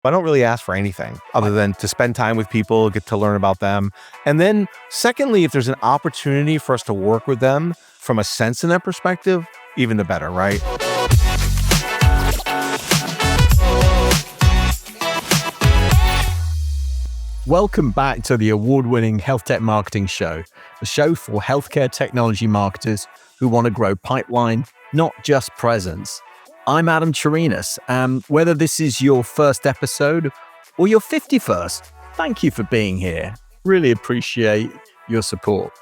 I don't really ask for anything other than to spend time with people, get to learn about them. And then secondly, if there's an opportunity for us to work with them from a Censinet perspective, even the better, right? Welcome back to the award-winning HealthTech Marketing Show, the show for healthcare technology marketers who want to grow pipeline, not just presence. I'm Adam Chirinos, and whether this is your first episode or your 51st, thank you for being here. Really appreciate your support.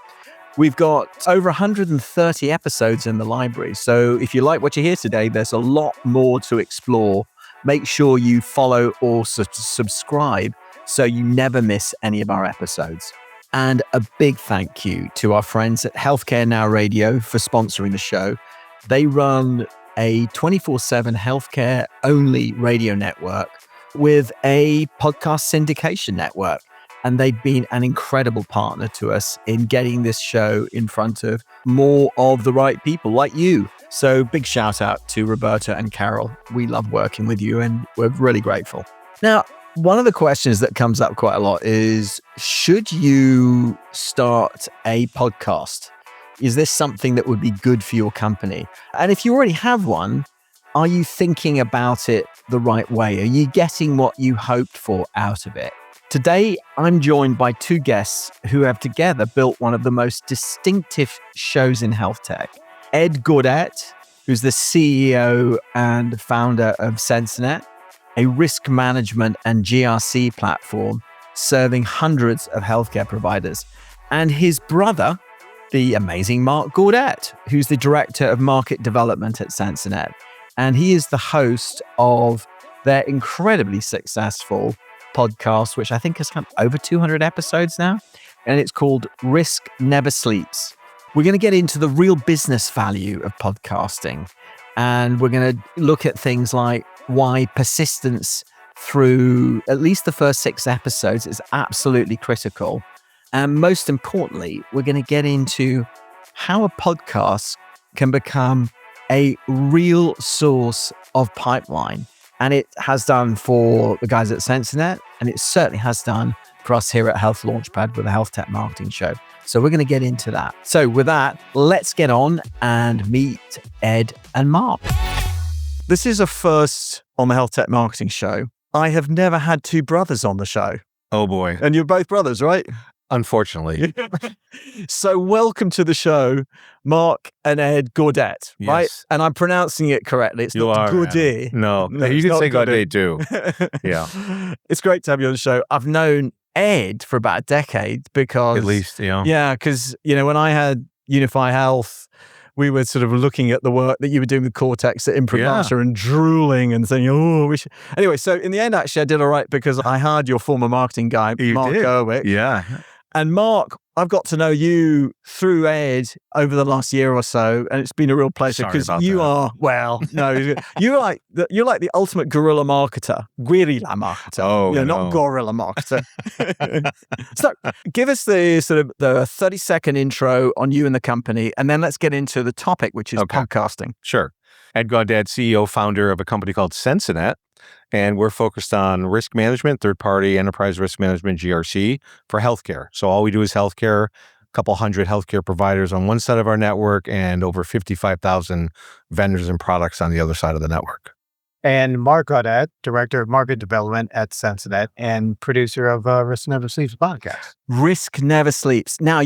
We've got over 130 episodes in the library, so if you like what you hear today, there's a lot more to explore. Make sure you follow or subscribe so you never miss any of our episodes. And a big thank you to our friends at Healthcare Now Radio for sponsoring the show. They run a 24/7 healthcare-only radio network with a podcast syndication network. And they've been an incredible partner to us in getting this show in front of more of the right people like you. So big shout out to Roberta and Carol. We love working with you and we're really grateful. Now, one of the questions that comes up quite a lot is, should you start a podcast? Is this something that would be good for your company? And if you already have one, are you thinking about it the right way? Are you getting what you hoped for out of it? Today, I'm joined by two guests who have together built one of the most distinctive shows in health tech. Ed Gaudet, who's the CEO and founder of Censinet, a risk management and GRC platform serving hundreds of healthcare providers, and his brother, the amazing Mark Gaudet, who's the director of market development at Censinet. And he is the host of their incredibly successful podcast, which I think has had over 200 episodes now. And it's called Risk Never Sleeps. We're going to get into the real business value of podcasting. And we're going to look at things like why persistence through at least the first 6 episodes is absolutely critical. And most importantly, we're going to get into how a podcast can become a real source of pipeline. And it has done for the guys at Censinet, and it certainly has done for us here at Health Launchpad with the HealthTech Marketing Show. So we're going to get into that. So with that, let's get on and meet Ed and Mark. This is a first on the HealthTech Marketing Show. I have never had two brothers on the show. Oh boy. And you're both brothers, right? Unfortunately. So welcome to the show, Mark and Ed Gaudet, right? Yes. And I'm pronouncing it correctly. It's not Gaudet. No, you it's can not say Gaudet too. Yeah. It's great to have you on the show. I've known Ed for about a decade because... At least, yeah. Yeah, because, when I had Unify Health, we were sort of looking at the work that you were doing with Cortex at Imprimatur and drooling and saying, oh, we should... Anyway, so in the end, actually, I did all right because I hired your former marketing guy, Mark Gaudet. Yeah. And Mark, I've got to know you through Ed over the last year or so, and it's been a real pleasure because you are, well, no, you're like the ultimate guerrilla marketer. Oh, no. Not gorilla marketer. So give us the sort of the 30-second intro on you and the company, and then let's get into the topic, which is podcasting. Sure. Ed Gaudet, CEO, founder of a company called Censinet. And we're focused on risk management, third-party enterprise risk management, GRC, for healthcare. So all we do is healthcare, a couple hundred healthcare providers on one side of our network and over 55,000 vendors and products on the other side of the network. And Mark Gaudet, Director of Market Development at Censinet and producer of Risk Never Sleeps podcast. Risk Never Sleeps. Now,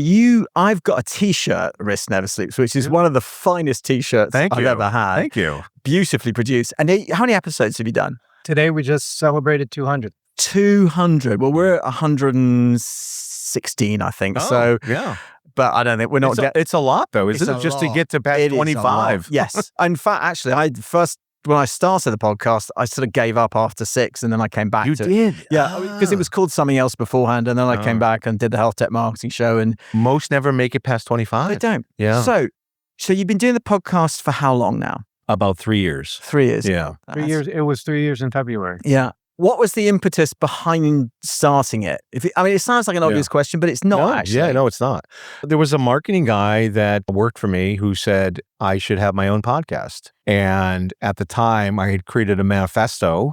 I've got a t-shirt, Risk Never Sleeps, which is one of the finest t-shirts I've ever had. Thank you. Beautifully produced. And how many episodes have you done? Today, we just celebrated 200. 200. Well, we're at 116, I think. So, yeah. But I don't think we're not... It's a lot, though, isn't it? Just to get to past 25. Yes. In fact, actually, when I started the podcast, I sort of gave up after 6 and then I came back You did? Yeah, because it was called something else beforehand. And then I came back and did the HealthTech Marketing Show. And most never make it past 25. They don't. Yeah. So you've been doing the podcast for how long now? About 3 years. 3 years. Yeah. 3 years. It was 3 years in February. Yeah. What was the impetus behind starting it? It sounds like an obvious question, but it's not actually. Yeah, no, it's not. There was a marketing guy that worked for me who said I should have my own podcast. And at the time, I had created a manifesto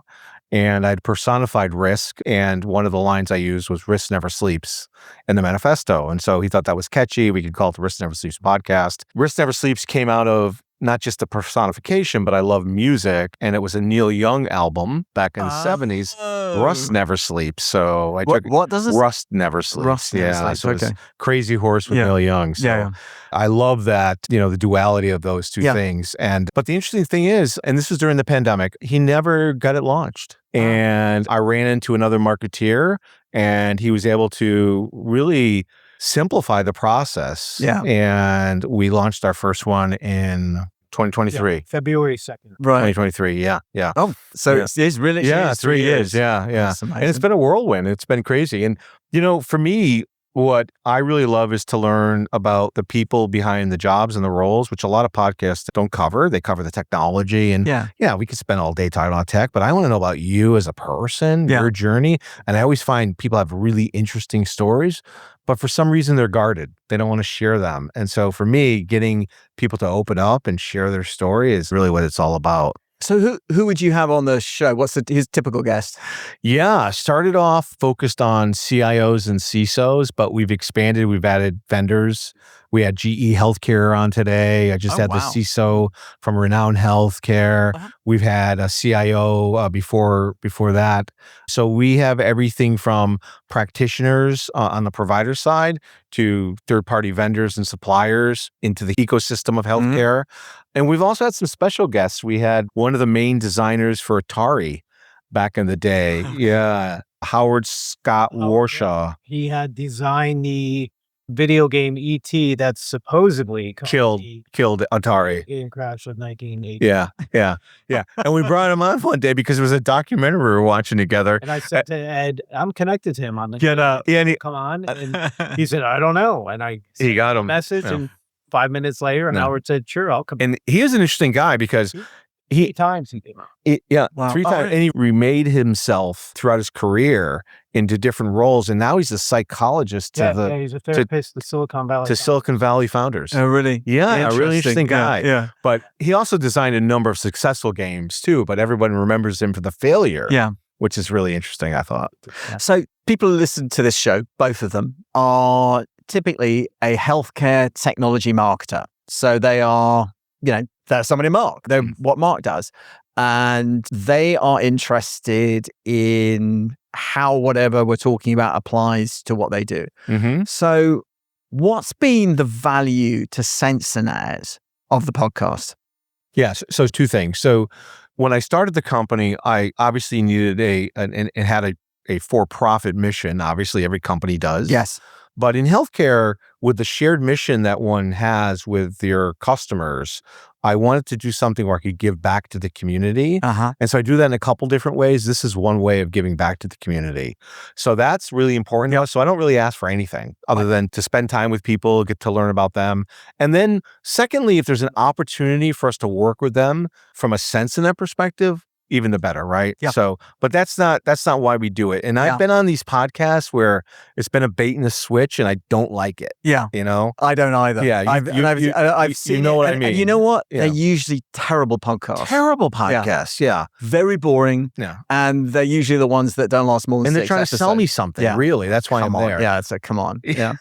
and I'd personified risk. And one of the lines I used was "Risk never sleeps" in the manifesto. And so he thought that was catchy. We could call it the Risk Never Sleeps podcast. Risk Never Sleeps came out of not just the personification, but I love music. And it was a Neil Young album back in the 70s. Rust Never Sleeps. So I took what does this? Rust Never Sleeps. Rust Never yeah. Sleeps. So Okay. it's Crazy Horse with Neil Young. So I love that, the duality of those two things. But the interesting thing is, and this was during the pandemic, he never got it launched. And I ran into another marketeer, and he was able to really simplify the process. Yeah. And we launched our first one in 2023. Yeah, February 2nd. Right. 2023. Yeah. Yeah. Oh, so it's really 3 years. Yeah. Yeah. That's amazing. And it's been a whirlwind. It's been crazy. And, for me, what I really love is to learn about the people behind the jobs and the roles, which a lot of podcasts don't cover. They cover the technology, and we could spend all day talking about tech, but I want to know about you as a person, your journey. And I always find people have really interesting stories, but for some reason they're guarded. They don't want to share them. And so for me, getting people to open up and share their story is really what it's all about. So who would you have on the show? What's his typical guest? Yeah, started off focused on CIOs and CISOs, but we've expanded. We've added vendors. We had GE Healthcare on today. I just had the CISO from Renown Healthcare. We've had a CIO before that. So we have everything from practitioners on the provider side to third-party vendors and suppliers into the ecosystem of healthcare. And we've also had some special guests. We had one of the main designers for Atari back in the day. Yeah. Howard Scott Warshaw. He had designed the video game E.T. that supposedly killed Atari. Game crash of 1980. Yeah. And we brought him on one day because it was a documentary we were watching together. And I said to Ed, I'm connected to him on the come on. And he said, I don't know. And he got him. Message and 5 minutes later, and Howard said, sure, I'll come. And he is an interesting guy because 3 times he came out. 3 times. And he remade himself throughout his career into different roles. And now he's a psychologist he's a therapist to Silicon Valley. Silicon Valley founders. Oh, really? Yeah, a really interesting guy. Yeah. But he also designed a number of successful games too, but everyone remembers him for the failure. Yeah. Which is really interesting, I thought. Yeah. So people who listen to this show, both of them, are typically a healthcare technology marketer. So they are, they're somebody Mark. They're what Mark does. And they are interested in how whatever we're talking about applies to what they do. So what's been the value to Censinet of the podcast? Yes. So 2 things. So when I started the company, I obviously needed and had a for-profit mission. Obviously, every company does. Yes. But in healthcare, with the shared mission that one has with your customers, I wanted to do something where I could give back to the community. And so I do that in a couple different ways. This is one way of giving back to the community. So that's really important. So I don't really ask for anything other than to spend time with people, get to learn about them. And then secondly, if there's an opportunity for us to work with them from a Censinet perspective, even the better, right? Yeah. So, but that's not why we do it. And I've been on these podcasts where it's been a bait and a switch, and I don't like it. Yeah, I don't either. Yeah, I've seen. You know what I mean? And you know what? They're usually terrible podcasts. Terrible podcasts. Yeah. Very boring. Yeah. And they're usually the ones that don't last more than 6 And they're trying episodes. to sell me something. Yeah. Really, that's why Come I'm on. there. Yeah, it's come on. Yeah.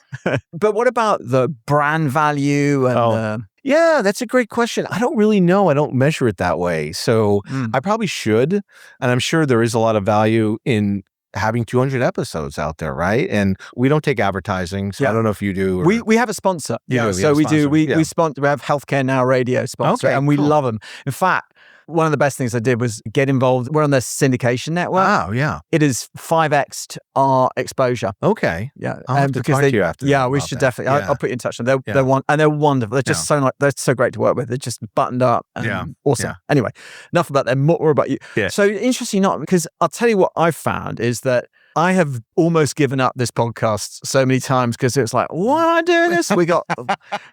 But what about the brand value and Yeah, that's a great question. I don't really know. I don't measure it that way. So I probably should. And I'm sure there is a lot of value in having 200 episodes out there, right? And we don't take advertising. So I don't know if you do. We have a sponsor. So we do. We sponsor. We have Healthcare Now Radio sponsor, and we love them. In fact, one of the best things I did was get involved. We're on the syndication network. Oh, yeah. It is 5x'd our exposure. Okay. Yeah. I'll have to talk to you after. Yeah, we should definitely. I'll put you in touch with them. They're wonderful. They're just they're so great to work with. They're just buttoned up and awesome. Yeah. Anyway, enough about them. More about you. Yeah. So interesting, because I'll tell you what I've found is that I have almost given up this podcast so many times because it's like, why am I doing this? We got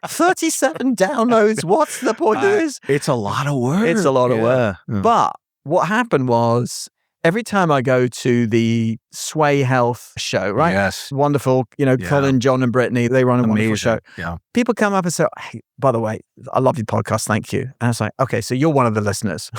37 downloads. What's the point of this? It's a lot of work. It's a lot of work. But what happened was every time I go to the Sway Health show, right? Yes. Wonderful, Yeah. Colin, John, and Brittany, they run a wonderful show. Yeah. People come up and say, hey, by the way, I love your podcast. Thank you. And I was like, okay, so you're one of the listeners,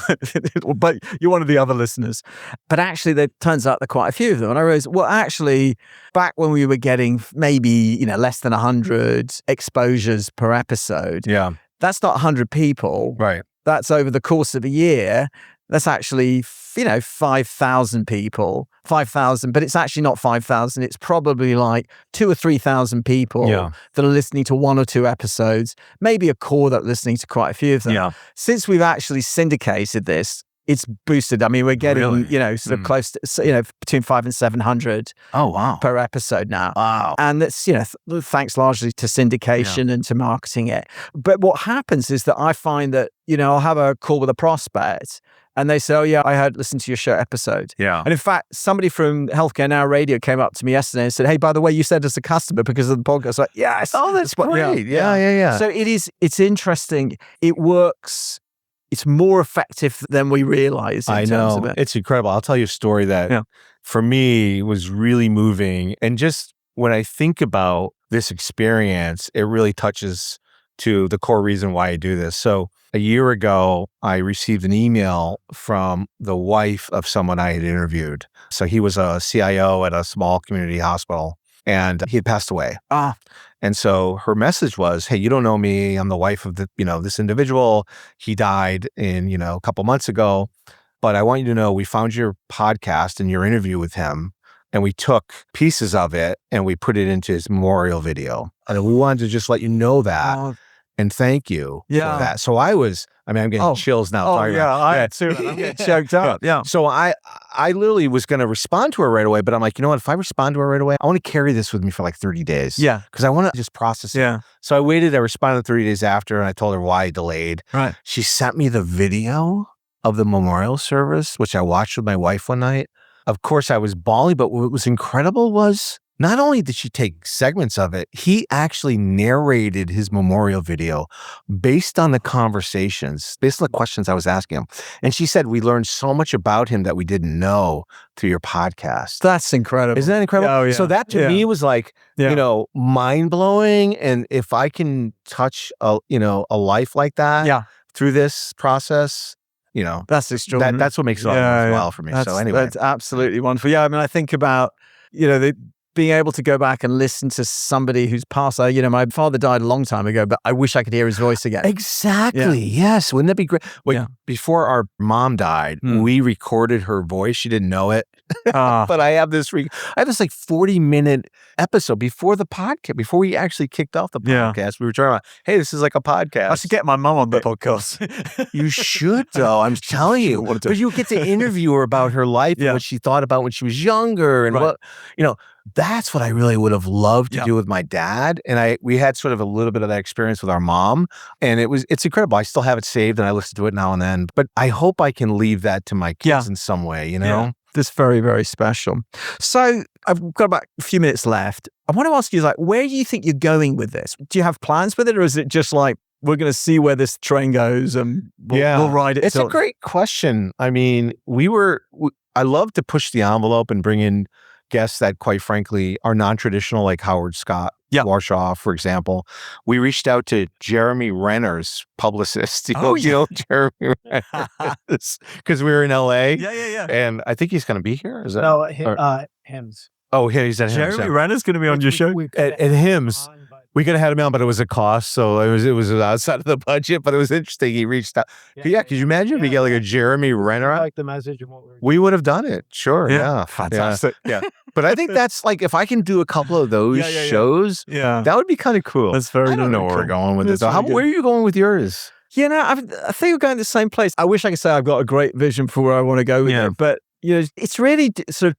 but you're one of the other listeners. But actually, there turns out there are quite a few of them. And I realized, well, actually, back when we were getting maybe, less than 100 exposures per episode, Yeah. that's not 100 people. Right. That's over the course of a year. That's actually, 5,000 people, 5,000, but it's actually not 5,000. It's probably like 2,000 or 3,000 people that are listening to one or two episodes, maybe a core that are listening to quite a few of them. Yeah. Since we've actually syndicated this, it's boosted. I mean, we're getting, sort of close to, between 500 and 700 per episode now. Wow. And that's, thanks largely to syndication and to marketing it. But what happens is that I find that, I'll have a call with a prospect and they say, oh yeah, I listened to your show episode. Yeah. And in fact, somebody from Healthcare Now Radio came up to me yesterday and said, hey, by the way, you said as a customer because of the podcast. I was like, yes. Oh, that's great. Yeah. So it's interesting. It works. It's more effective than we realize. I know. It's incredible. I'll tell you a story that for me was really moving. And just when I think about this experience, it really touches to the core reason why I do this. So a year ago, I received an email from the wife of someone I had interviewed. So he was a CIO at a small community hospital and he had passed away. And so her message was, hey, you don't know me. I'm the wife of this individual. He died a couple months ago, but I want you to know we found your podcast and your interview with him and we took pieces of it and we put it into his memorial video. And we wanted to just let you know that and thank you for that. So I'm getting chills now. I am too. I'm getting choked up. Yeah. So I literally was going to respond to her right away, but I'm like, you know what? If I respond to her right away, I want to carry this with me for like 30 days. Yeah. Because I want to just process it. Yeah. So I waited. I responded 30 days after, and I told her why I delayed. Right. She sent me the video of the memorial service, which I watched with my wife one night. Of course, I was bawling, but what was incredible was not only did she take segments of it, he actually narrated his memorial video based on the conversations, based on the questions I was asking him. And she said, we learned so much about him that we didn't know through your podcast. That's incredible. Isn't that incredible? Oh, yeah. So that to me was like, mind blowing. And if I can touch a life like that through this process, that's extraordinary. That's what makes it all worthwhile for me. So anyway. That's absolutely wonderful. Yeah. I mean, I think about, being able to go back and listen to somebody who's passed. My father died a long time ago, but I wish I could hear his voice again. Exactly. Yes. Wouldn't that be great? Before our mom died, we recorded her voice. She didn't know it. But I have this like 40-minute episode before the podcast, before we actually kicked off the podcast. We were talking about, hey, this is like a podcast. I should get my mom on the podcast. You should, though. I'm telling you. Because you get to interview her about her life and what she thought about when she was younger and what, that's what I really would have loved to do with my dad. And we had sort of a little bit of that experience with our mom. And it's incredible. I still have it saved and I listen to it now and then. But I hope I can leave that to my kids in some way, Yeah. That's very, very special. So I've got about a few minutes left. I want to ask you, where do you think you're going with this? Do you have plans with it? Or is it just like, we're going to see where this train goes and we'll ride it? It's a great question. I mean, I love to push the envelope and bring in guests that, quite frankly, are non-traditional, like Howard Scott, Warshaw, for example. We reached out to Jeremy Renner's publicist, Jeremy Renner's, because we were in LA. Yeah. And I think he's going to be here. Is that? No, HIMS. Oh, yeah, he's at HIMS. Jeremy Renner's going to be on your show? At HIMS. We could have had him on, but it was a cost, so it was outside of the budget. But it was interesting. He reached out. Yeah, could you imagine if we get like a Jeremy Renner on? Like the message of what we would have done it. Sure. Yeah. Fantastic. Yeah. But I think that's like, if I can do a couple of those shows, that would be kind of cool. That's very. I don't know where we're going with this. Where are you going with yours? I think we're going to the same place. I wish I could say I've got a great vision for where I want to go with it, but it's really sort of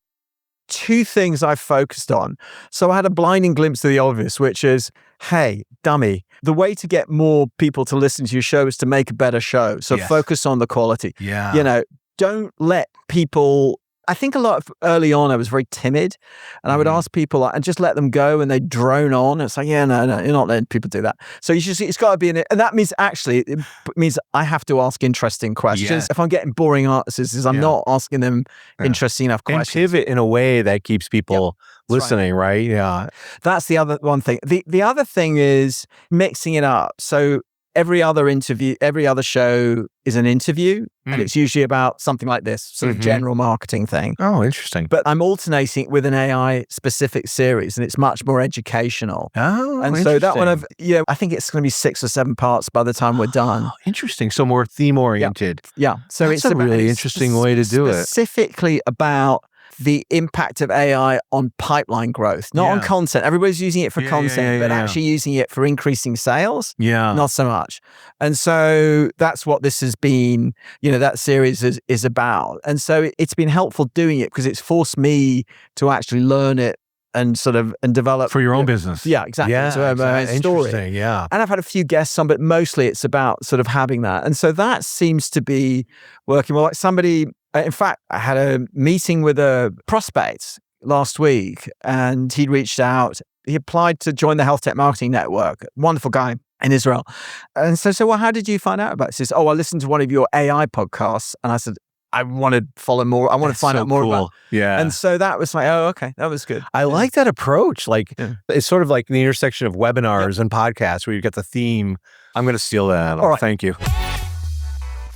two things I've focused on. So I had a blinding glimpse of the obvious, which is, hey, dummy, the way to get more people to listen to your show is to make a better show. So focus on the quality. Yeah. Don't let people I think a lot of early on, I was very timid, and I would ask people and just let them go, and they'd drone on. It's like, yeah, no, you're not letting people do that. So it's got to be and that means actually, it means I have to ask interesting questions. Yes. If I'm getting boring answers, I'm not asking them interesting enough And questions. pivot in a way that keeps people listening, right? Yeah. That's the other one thing. The other thing is mixing it up. So every other show is an interview, and it's usually about something like this, sort of general marketing thing. Oh, interesting. But I'm alternating it with an AI specific series, and it's much more educational. Oh, and so that one, I think it's going to be 6 or 7 parts by the time we're done. Oh, interesting. So more theme oriented. Yeah. So That's a really interesting way to do it. Specifically about the impact of AI on pipeline growth, not on content. Everybody's using it for content, but actually using it for increasing sales. Yeah. Not so much. And so that's what this has been, that series is about. And so it's been helpful doing it because it's forced me to actually learn it and develop for your own business. Yeah, exactly. Yeah, so my story. Interesting. Yeah. And I've had a few guests on, but mostly it's about sort of having that. And so that seems to be working well. Like somebody, in fact, I had a meeting with a prospect last week, and he'd reached out. He applied to join the HealthTech Marketing Network. Wonderful guy in Israel. And so, well, how did you find out about this? He says, I listened to one of your AI podcasts. And I said, I want to follow more. I want to find out more about. Yeah. And so that was like, oh, okay, that was good. I like that approach. Like it's sort of like the intersection of webinars and podcasts where you get the theme. I'm going to steal that. All right. Thank you.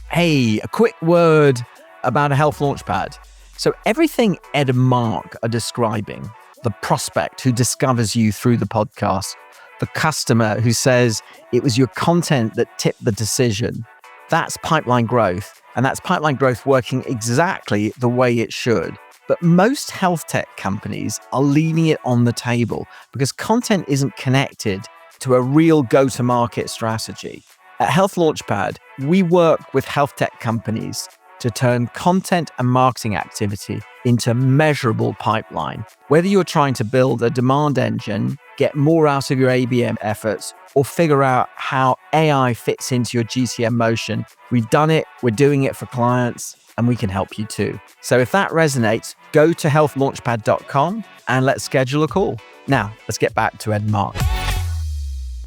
Hey, a quick word about a health launchpad. So everything Ed and Mark are describing, the prospect who discovers you through the podcast, the customer who says it was your content that tipped the decision, that's pipeline growth. And that's pipeline growth working exactly the way it should. But most health tech companies are leaving it on the table because content isn't connected to a real go-to-market strategy. At Health Launchpad, we work with health tech companies to turn content and marketing activity into measurable pipeline. Whether you're trying to build a demand engine, get more out of your ABM efforts, or figure out how AI fits into your GTM motion, we've done it, we're doing it for clients, and we can help you too. So if that resonates, go to healthlaunchpad.com and let's schedule a call. Now, let's get back to Ed and Mark.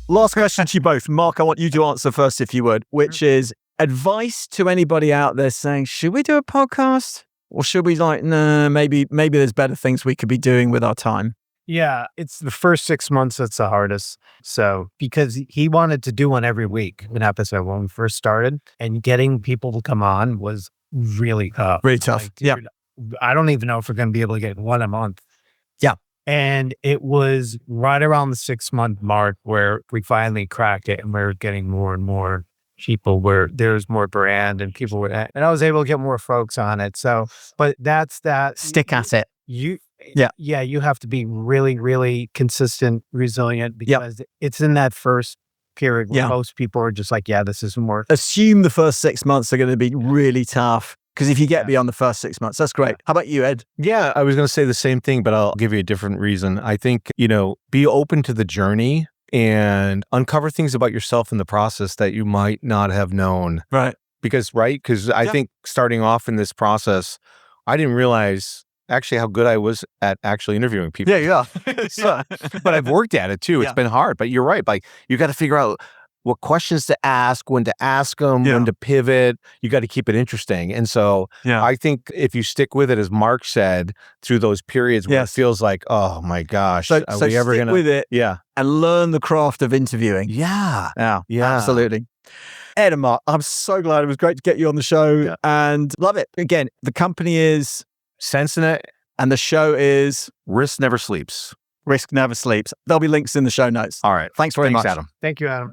Last question to you both. Mark, I want you to answer first, if you would, which is advice to anybody out there saying, should we do a podcast? Or should we no, maybe there's better things we could be doing with our time? Yeah, it's the first 6 months that's the hardest. So, because he wanted to do one every week, an episode when we first started, and getting people to come on was really tough. Really tough. Like, dude, I don't even know if we're going to be able to get one a month. Yeah. And it was right around the 6-month mark where we finally cracked it, and we were getting more and more people where there's more brand and people were, and I was able to get more folks on it. So, but that's that. Stick at it. You have to be really, really consistent, resilient, because it's in that first period where most people are just like, this isn't working. Assume the first 6 months are going to be really tough. Because if you get beyond the first 6 months, that's great. How about you, Ed? Yeah, I was going to say the same thing, but I'll give you a different reason. I think, be open to the journey and uncover things about yourself in the process that you might not have known. Right. Because I think starting off in this process, I didn't realize actually how good I was at actually interviewing people. Yeah. But I've worked at it too. It's been hard, but you're right. Like you got to figure out what questions to ask, when to ask them, when to pivot. You got to keep it interesting. And so I think if you stick with it, as Mark said, through those periods where it feels like, oh my gosh, are we ever going to with it? Yeah. And learn the craft of interviewing. Yeah. Absolutely. Ed and Mark, I'm so glad. It was great to get you on the show and love it. Again, the company is Censinet and the show is Risk Never Sleeps. Risk Never Sleeps. There'll be links in the show notes. All right. Thanks very much, Adam. Thank you, Adam.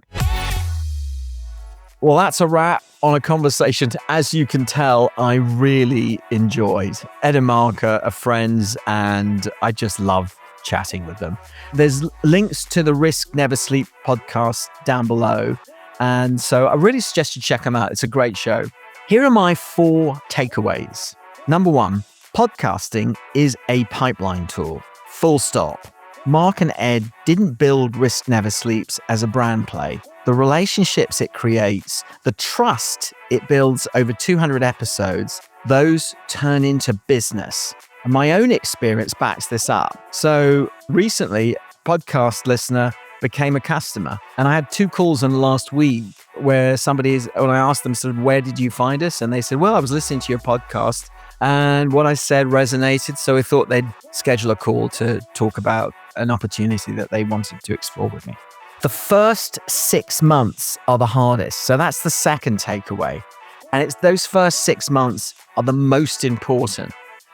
Well, that's a wrap on a conversation, as you can tell, I really enjoyed. Ed and Mark are friends, and I just love chatting with them. There's links to the Risk Never Sleep podcast down below. And so I really suggest you check them out. It's a great show. Here are my 4 takeaways. Number 1, podcasting is a pipeline tool. Full stop. Mark and Ed didn't build Risk Never Sleeps as a brand play. The relationships it creates, the trust it builds over 200 episodes, those turn into business. And my own experience backs this up. So recently, a podcast listener became a customer. And I had 2 calls in the last week where when I asked them, sort of, where did you find us? And they said, well, I was listening to your podcast and what I said resonated. So I thought they'd schedule a call to talk about an opportunity that they wanted to explore with me. The first 6 months are the hardest. So that's the second takeaway. And it's those first 6 months are the most important.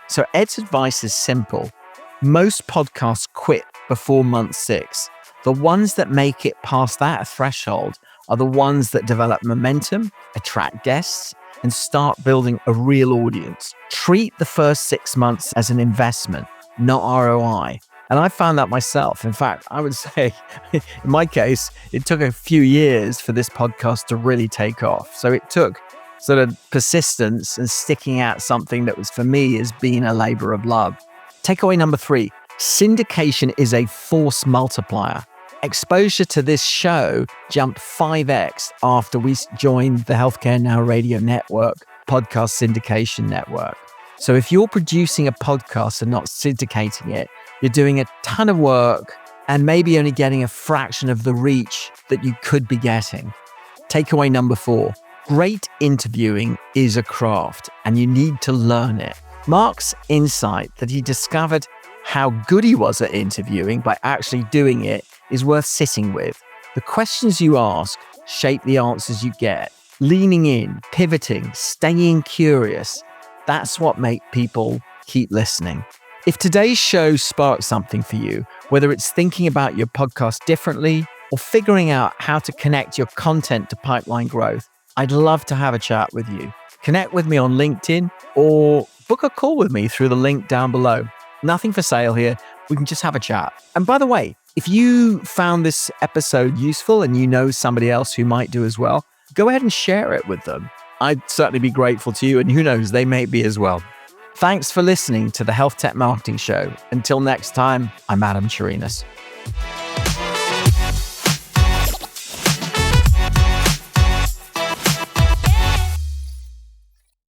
So Ed's advice is simple. Most podcasts quit before month 6. The ones that make it past that threshold are the ones that develop momentum, attract guests, and start building a real audience. Treat the first 6 months as an investment, not ROI. And I found that myself. In fact, I would say, in my case, it took a few years for this podcast to really take off. So it took sort of persistence and sticking at something that was, for me, has been a labor of love. Takeaway number 3, syndication is a force multiplier. Exposure to this show jumped 5x after we joined the Healthcare Now Radio Network podcast syndication network. So if you're producing a podcast and not syndicating it, you're doing a ton of work and maybe only getting a fraction of the reach that you could be getting. Takeaway number 4, great interviewing is a craft and you need to learn it. Mark's insight that he discovered how good he was at interviewing by actually doing it is worth sitting with. The questions you ask shape the answers you get. Leaning in, pivoting, staying curious, that's what makes people keep listening. If today's show sparked something for you, whether it's thinking about your podcast differently or figuring out how to connect your content to pipeline growth, I'd love to have a chat with you. Connect with me on LinkedIn or book a call with me through the link down below. Nothing for sale here. We can just have a chat. And by the way, if you found this episode useful and you know somebody else who might do as well, go ahead and share it with them. I'd certainly be grateful to you, and who knows, they may be as well. Thanks for listening to the HealthTech Marketing Show. Until next time, I'm Adam Chirinas.